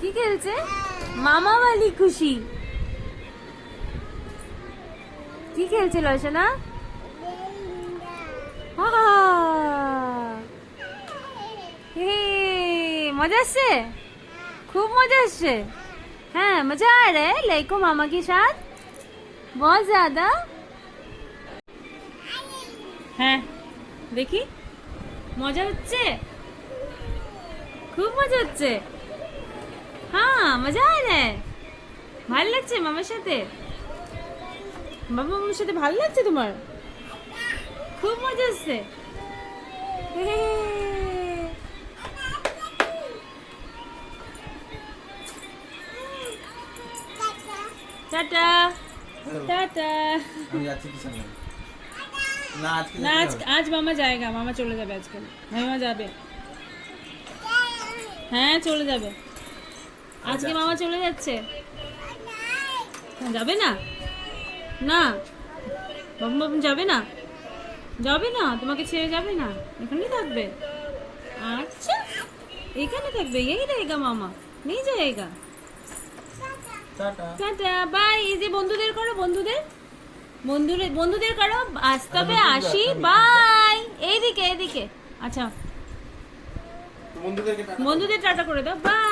কি খেলছে? মামা বালি খুশি। কি খেলছে লসনা? मजा আসছে, खूब मजा আসছে। हाँ मजा आ रहा है लेको मामा के साथ बहुत ज्यादा। হ্যাঁ দেখি মজা হচ্ছে, খুব মজা হচ্ছে। হ্যাঁ মজা आ रहा है, ভালো লাগছে মামার সাথে? বাবা মামার সাথে ভালো লাগছে তোমার? খুব মজা হচ্ছে। Tata tata. আমি যাচ্ছি কি সঙ্গে? না আজকে না आज मामा जाएगा, मामा চলে যাবে আজকে। মামা যাবে, হ্যাঁ চলে যাবে আজকে, মামা চলে যাচ্ছে। যাবে না? না বাবু বাবু যাবে না, যাবে না, তোমাকে ছেড়ে যাবে না, এখানেই থাকবে। আচ্ছা এখানে থাকবে, यही रहेगा मामा, नहीं जाएगा। টাটা। Tata bye. এই যে বন্ধুদের করো, বন্ধুদের করো, আজ তবে আসি, বাই। এইদিকে এইদিকে, আচ্ছা বন্ধুদেরকে টাটা। বন্ধুদের টাটা করে দাও, বাই।